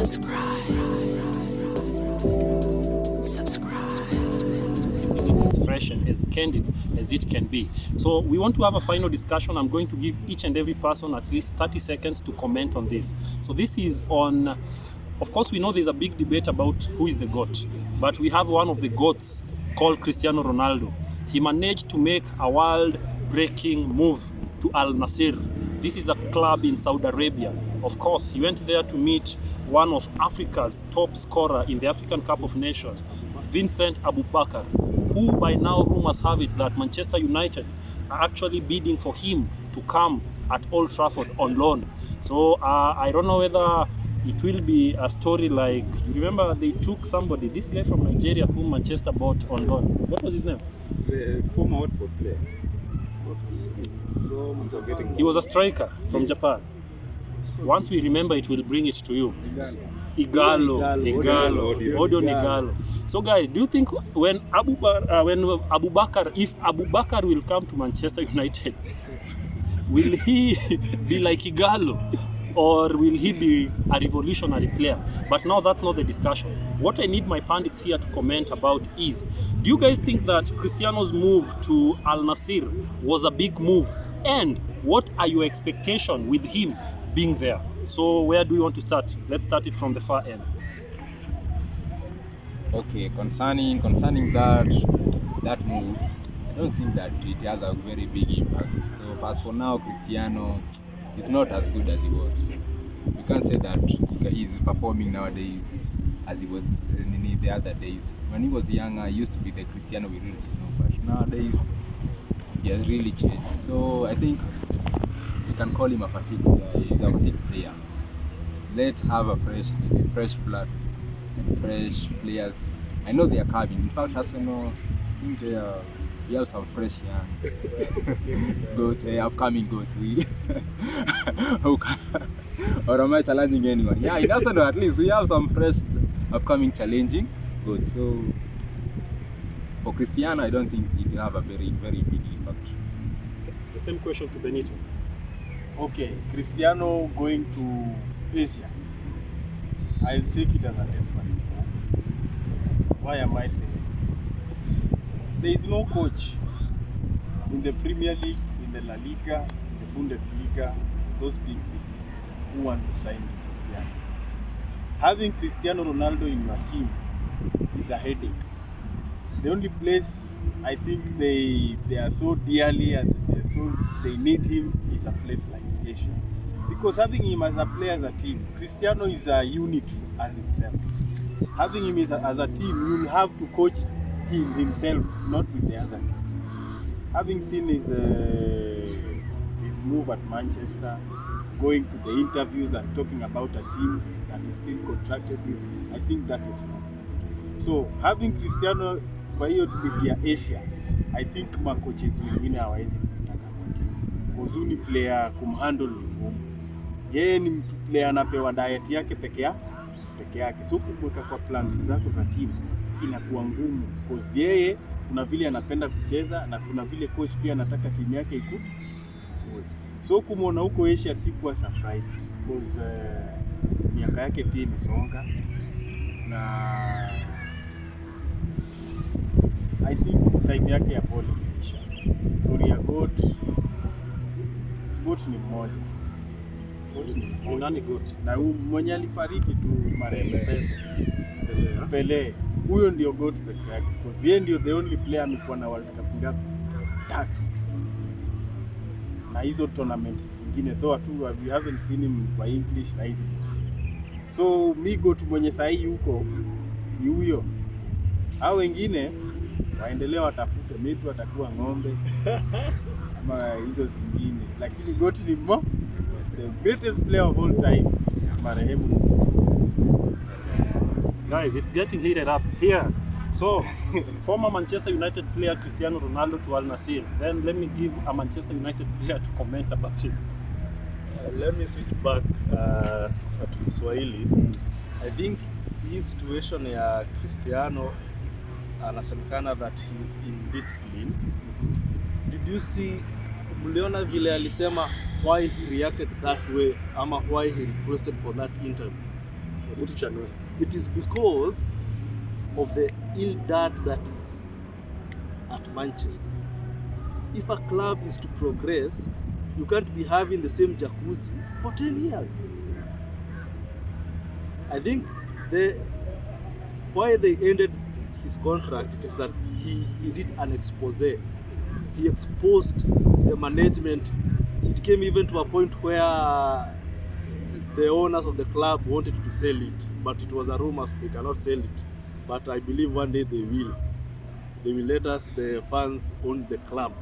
It's fresh and as candid as it can be. So we want to have a final discussion. I'm going to give each and every person at least 30 seconds to comment on this. So this is on, of course, we know there's a big debate about who is the GOAT, but we have one of the GOATs called Cristiano Ronaldo. He managed to make a world-breaking move to Alnassr. This is a club in Saudi Arabia. Of course, he went there to meet one of Africa's top scorer in the African Cup of Nations, Vincent Abubakar, who by now rumors have it that Manchester United are actually bidding for him to come at Old Trafford on loan. So I don't know whether it will be a story like, you remember they took somebody, this guy from Nigeria whom Manchester bought on loan. What was his name? The former Watford player. He was a striker from Japan. Once we remember it, we'll bring it to you. Igalo. So guys, do you think when if Abubakar will come to Manchester United, will he be like Igalo, or will he be a revolutionary player? But now that's not the discussion. What I need my pundits here to comment about is, do you guys think that Cristiano's move to Alnassr was a big move? And what are your expectations with him being there? So where do we want to start? Let's start it from the far end. Okay, concerning that move, I don't think that it has a very big impact. So as for now, Cristiano is not as good as he was. You can't say that he's performing nowadays as he was in the other days. When he was younger, he used to be the Cristiano we really know, but nowadays he has really changed. So I think you can call him a fatigue player. He's a fatigue player. Let's have a fresh blood and fresh players. I know they are coming. In fact, Arsenal, I think we have some fresh young goats, upcoming goats. Or am I challenging anyone? Yeah, in Arsenal at least we have some fresh upcoming challenging goats. So for Cristiano, I don't think it will have a very big impact. The same question to Benito. Okay, Cristiano going to Asia, I'll take it as a desperate move. Why am I saying? There is no coach in the Premier League, in the La Liga, in the Bundesliga, those big leagues, who want to sign Cristiano. Having Cristiano Ronaldo in your team is a headache. The only place I think they are so dearly and they need him is a place like Asia. Because having him as a player, as a team, Cristiano is a unit as himself. Having him as a team, you'll have to coach him himself, not with the other team. Having seen his move at Manchester, going to the interviews and talking about a team that is still contracted with, I think that is good. So having Cristiano kwa hiyo ligi ya Asia, I think makoches wengine hawawezi kutaka kwa team. Kozuni player kumhandle ni ngumu. Yeye ni mtu player anapewa diet yake peke yake. So kumweka kwa plans zako za team inakuwa ngumu, because yeye kuna vile anapenda kucheza na kuna vile coach pia anataka timu yake ikue. So kumuona huko Asia sikuwa surprised, because miaka yake pia imesonga na I think time yake ya ball imeisha. Story ya GOAT ni mmoja. Ni nani GOAT? Na mwenye alifariki tu marehemu Pele. Huyo ndio GOAT pekee yake. Because yeye ndio the only player amekuwa na World Cup ngapi? 3. Na hizo tournaments zingine though tu we haven't seen him kwa English na hizi. So mi GOAT mwenye sahihi huko ni huyo. Hao wengine waendelee watafute, maybe watakuwa ng'ombe ama hizo zingine, lakini GOAT ni the greatest player of all time, marehemu. Guys, it's getting heated up here. So, former Manchester United player Cristiano Ronaldo to Alnassr. Then let me give a Manchester United player to comment about it. Let me switch back to Kiswahili. I think hii situation ya Cristiano anasemekana that he's indisciplined. Did you see, mliona vile alisema why he reacted that way ama why he requested for that interview? It is because of the ill dirt that is at Manchester. If a club is to progress, you can't be having the same jacuzzi for 10 years. I think why they ended his contract is that he did an expose. He exposed the management. It came even to a point where the owners of the club wanted to sell it, but it was a rumor, they cannot sell it. But I believe one day they will. They will let us fans own the club.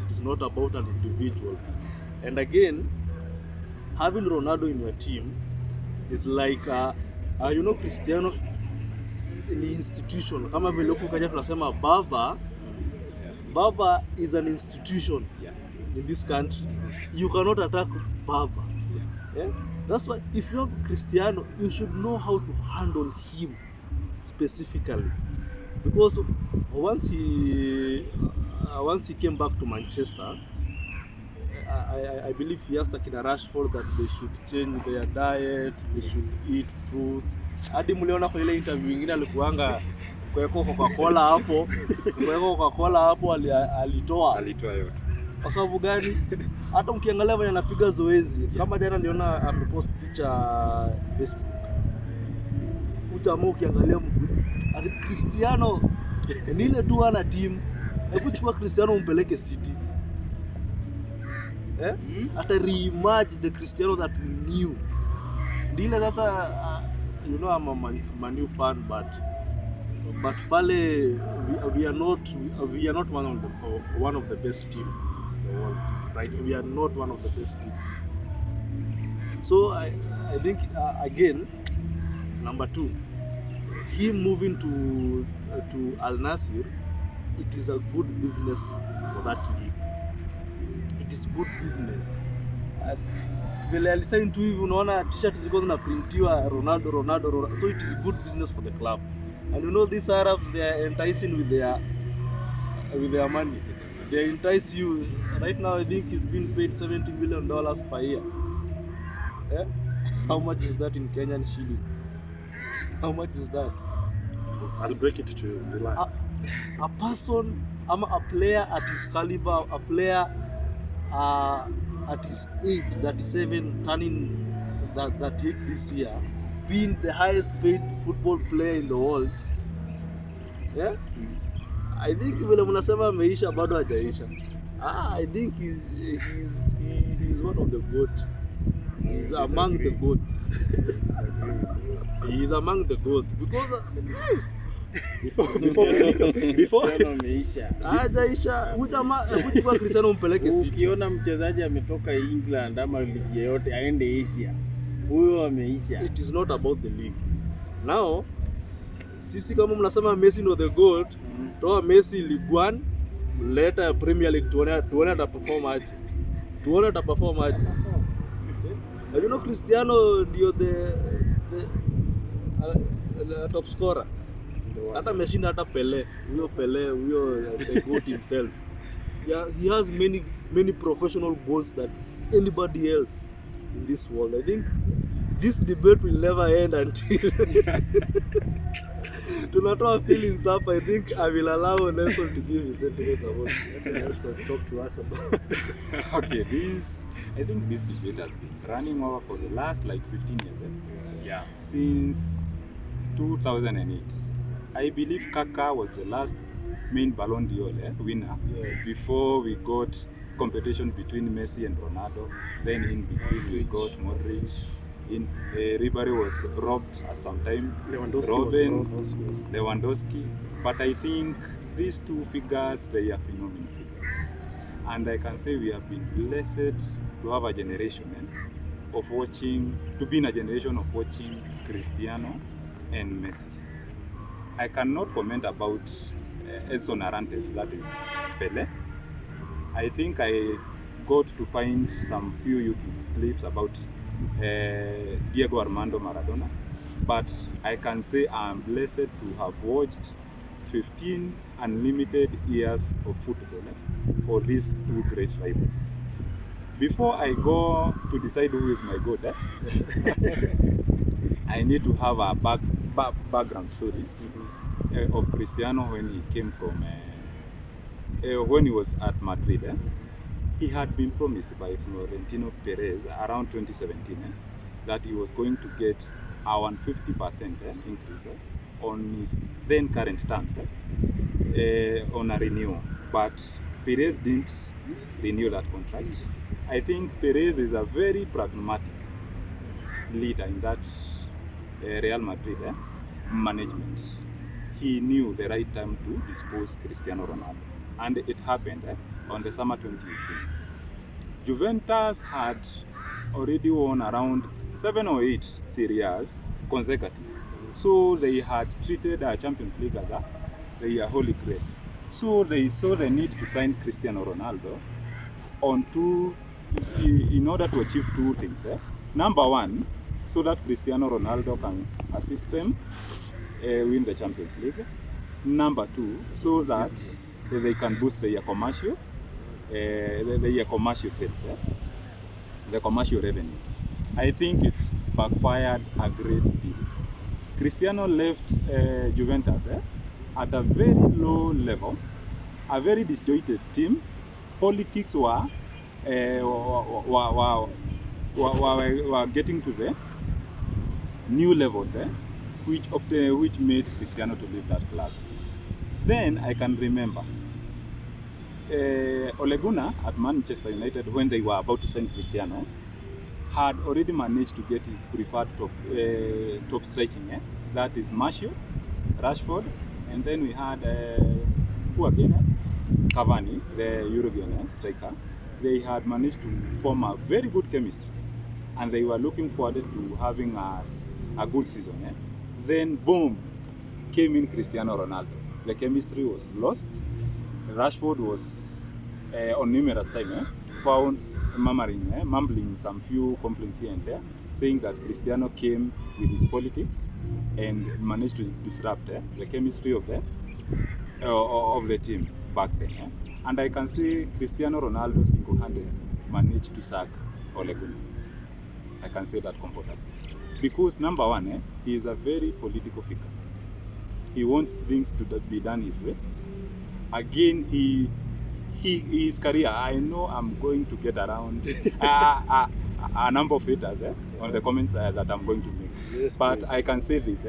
It is not about an individual. And again, having Ronaldo in your team is like Cristiano ni institution. Kama vile huko Kenya tunasema Baba is an institution in this country. You cannot attack Baba. Yeah? That's why if you have Cristiano, you should know how to handle him specifically. Because once he came back to Manchester, I believe he asked Akina Rashford that they should change their diet, they should eat fruit. Hadi mliona kwa ile interview nyingine alikuanga kuweka Coca-Cola hapo alitoa yote. Kwa sababu gani? Hata ukiangalia vile anapiga zoezi, kama jana niliona amepost picha Facebook. Utamu ukiangalia as Cristiano ni ile tu ana team. Hebu chukua Cristiano umpeleke City. Ata reimagine the Cristiano that we knew. Ndile sasa I'm a Man U fan, but pale we are not one of the best team in the world, right? We are not one of the best team. So I think again, number 2, him moving to Alnassr, it is a good business for that league. It is good business. Vile alisign tu hivi unaona t-shirt ziko zinaprintiwa Ronaldo, so it is good business for the club. And you know these Arabs, they are enticing with their money. They entice you. Right now I think he's being paid $70 million per year. Yeah? How much is that in Kenyan shilling? How much is that? I'll break it to you. Relax. A person, a player at his caliber, a player at his age, 37, turning 38 this year, being the highest paid football player in the world. Yeah? I think vile mnasema ameisha bado hajaisha. I think he's one of the goats. He's among the goats. He's among the goats because before hajaisha kwa Cristiano mpeleke City. Ukiona mchezaji ametoka England ama ligi yote aende Asia, huyo ameisha. It is not about the league. Now sisi kama mnasema Messi no the goat, toa Messi League 1, leta Premier League tuone ataperform aje. You know Cristiano ndio the top scorer. Hata ameshinda hata Pele, huyo the goat himself. Yeah, he has many professional goals that anybody else in this world. I think this debate will never end until tunatoa feelings up. I think I will allow Nelson to give his sentiments about this. Nelson, talk to us about Okay, I think this debate has been running over for the last 15 years. Yeah. Since 2008. I believe Kaka was the last main Ballon d'Or winner. Yes. Before we got competition between Messi and Ronaldo. Then in between we got Modric. Ribery was robbed at some time. Lewandowski. But I think these two figures, they are phenomenal figures. And I can say we have been blessed to have a generation to be in a generation of watching Cristiano and Messi. I cannot comment about Edson Arantes, that is Pele. I think I got to find some few YouTube clips about Diego Armando Maradona, but I can say I'm blessed to have watched 15 unlimited years of football for these two great rivals. Before I go to decide who is my GOAT, I need to have a background story of Cristiano when he came from when he was at Madrid. He had been promised by Florentino Perez around 2017 that he was going to get a 150% increase on his then current terms on a renewal. But Perez didn't renew that contract. I think Perez is a very pragmatic leader in that Real Madrid management. He knew the right time to dispose Cristiano Ronaldo, and it happened on the summer 2018. Juventus had already won around 7 or 8 Serie A's consecutive, so they had treated the Champions League as their holy grail. So they saw the need to sign Cristiano Ronaldo in order to achieve two things. Number one, so that Cristiano Ronaldo can assist them win the Champions League. Number two, so that they can boost their commercial sales, the commercial revenue. I think it backfired a great deal. Cristiano left Juventus at a very low level, a very disjointed team. Politics were getting to the new levels, which made Cristiano to leave that club. Then I can remember Ole Gunnar at Manchester United, when they were about to sign Cristiano, had already managed to get his preferred top striking. That is Martial, Rashford, and then we had who again? Cavani, the Uruguayan striker. They had managed to form a very good chemistry, and they were looking forward to having a good season. Then boom, came in Cristiano Ronaldo. The chemistry was lost. Rashford was on numerous times found mumbling some few complaints here and there, saying that Cristiano came with his politics and managed to disrupt the chemistry of the team back then. And I can say Cristiano Ronaldo single-handedly managed to sack Ole Gunnar. I can say that comfortably. Because number one, he is a very political figure. He wants things to be done his way. Again, his career, I know I'm going to get around a number of haters on the comments that I'm going to make. Yes, but please. I can say this,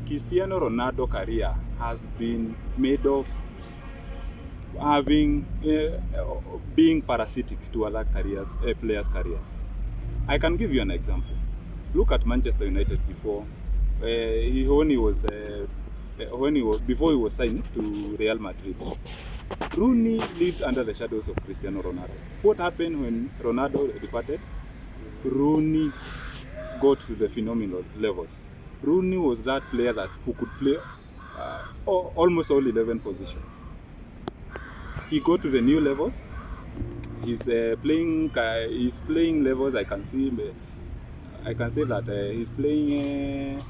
Cristiano Ronaldo career has been made of being parasitic to other players' careers. I can give you an example. Look at Manchester United before before he was signed to Real Madrid. Rooney lived under the shadows of Cristiano Ronaldo. What happened when Ronaldo departed? Rooney got to the phenomenal levels. Rooney was that player who could play almost all 11 positions. He got to the new levels. His playing levels, I can say that he's playing.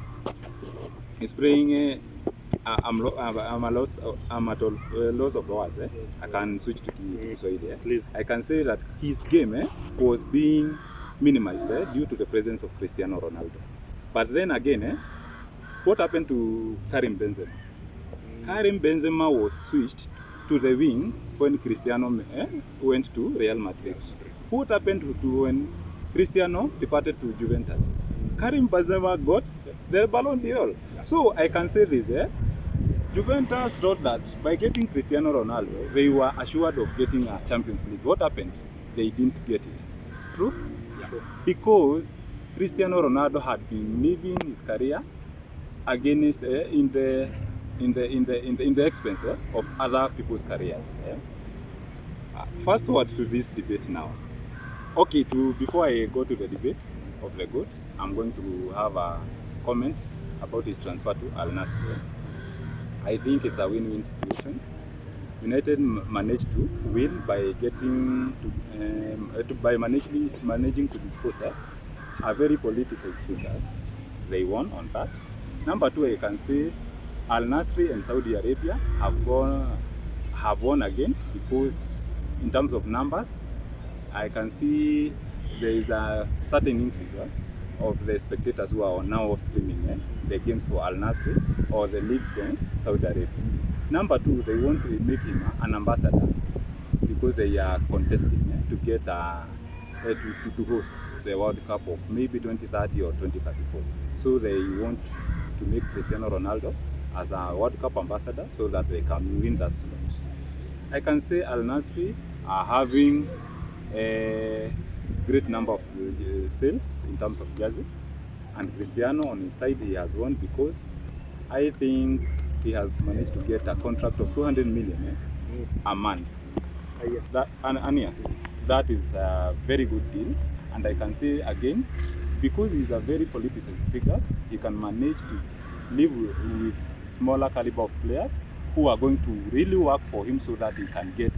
I'm at a loss of words. I can switch to Kiswahili. Please. I can say that his game was being minimized due to the presence of Cristiano Ronaldo. But then again, what happened to Karim Benzema? Karim Benzema was switched to the wing when Cristiano went to Real Madrid. What happened to when Cristiano departed to Juventus? Karim Benzema got the Ballon d'Or. So I can say this, Juventus thought that by getting Cristiano Ronaldo, they were assured of getting a Champions League. What happened? They didn't get it. True? Yeah. Because Cristiano Ronaldo had been living his career against in the expense of other people's careers. Fast forward to this debate now. Okay, before I go to the debate of the GOAT, I'm going to have a comment about his transfer to Alnassr. I think it's a win-win situation. United managed to win by managing to dispose a very politicized figure. They won on that. Number two, I can say Alnassr and Saudi Arabia have won again, because in terms of numbers, I can see there is a certain increase of the spectators who are now streaming the games for Alnassr or the league from Saudi Arabia. Number two, they want to make him an ambassador because they are contesting to get to host the World Cup of maybe 2030 or 2034. So they want to make Cristiano Ronaldo as a World Cup ambassador so that they can win that slot. I can say Alnassr are having a great number of sales in terms of jerseys, and Cristiano on his side, he has won because I think he has managed to get a contract of 200 million a month. That is a very good deal, and I can say again, because he's a very politicized figure, he can manage to live with smaller caliber of players who are going to really work for him so that he can get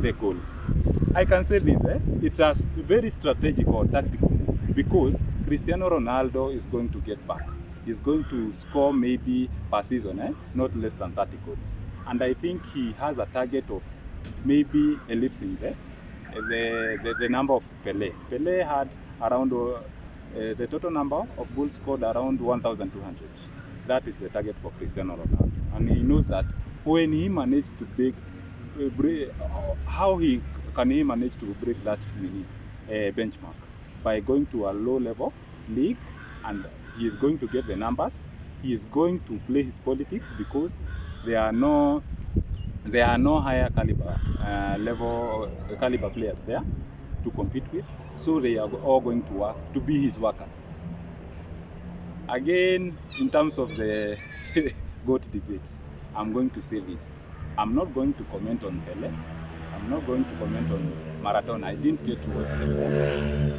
the goals. I can say this, it's a very strategic or tactical move because Cristiano Ronaldo is going to get back. He's going to score maybe per season, not less than 30 goals. And I think he has a target of maybe ellipsing the number of Pele. Pele had around the total number of goals scored around 1,200. That is the target for Cristiano Ronaldo. And he knows that when he managed to break, how can he manage to break that benchmark? By going to a low level league, and he is going to get the numbers. He is going to play his politics because there are no higher caliber players there to compete with. So they are all going to work to be his workers. Again, in terms of the GOAT debates, I'm going to say this. I'm not going to comment on Pele. I'm not going to comment on Maradona. I didn't get to watch them.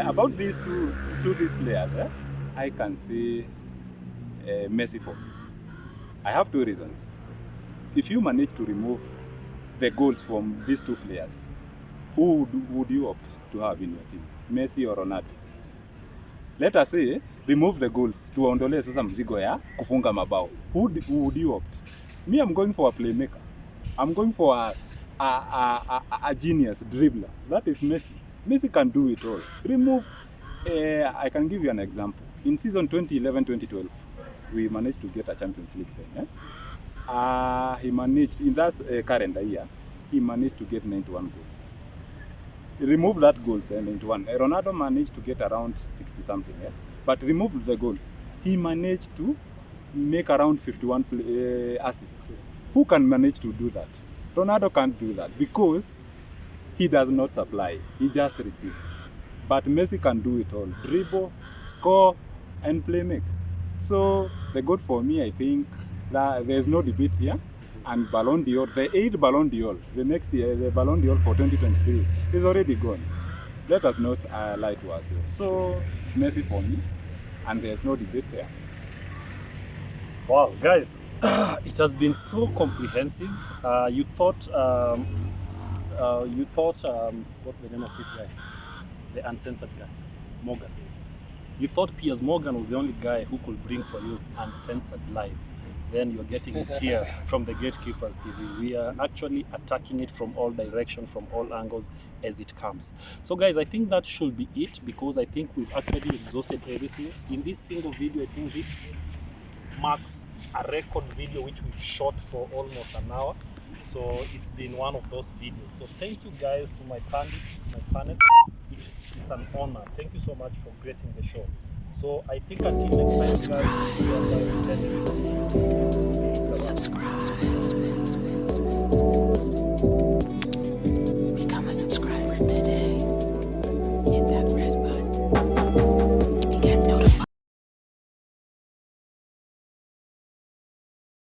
About these two players, I can say Messi for me. I have two reasons. If you manage to remove the goals from these two players, who would you opt to have in your team? Messi or Ronaldo? Let us say, remove the goals. Tuondolee sasa mzigo ya kufunga mabao. Who would you opt? Me, I'm going for a playmaker. I'm going for a genius dribbler. That is Messi. Messi can do it all. Remove, I can give you an example. In season 2011-2012, we managed to get a Champions League then. He managed, in that current year, he managed to get 91 goals. Remove that goals, 91. Ronaldo managed to get around 60 something. But remove the goals. He managed to make around 51 assists. Who can manage to do that? Ronaldo can't do that because he does not supply. He just receives. But Messi can do it all. Dribble, score, and play make. So the goal for me, I think, that there's no debate here. And Ballon d'Or, the 8th Ballon d'Or, the next year, the Ballon d'Or for 2023 is already gone. Let us not lie to ourselves. So Messi for me, and there's no debate there. Wow, guys, it has been so comprehensive. You thought, what's the name of this guy? The uncensored guy, Morgan. You thought Piers Morgan was the only guy who could bring for you uncensored live. Then you're getting it here from the Gatekeepers TV. We are actually attacking it from all directions, from all angles as it comes. So guys, I think that should be it because I think we've actually exhausted everything. In this single video, I think this marks a record video which we've shot for almost an hour. So it's been one of those videos. So thank you guys to my panel. It's an honor. Thank you so much for gracing the show. So I think until next time, guys, Subscribe. Become a subscriber today.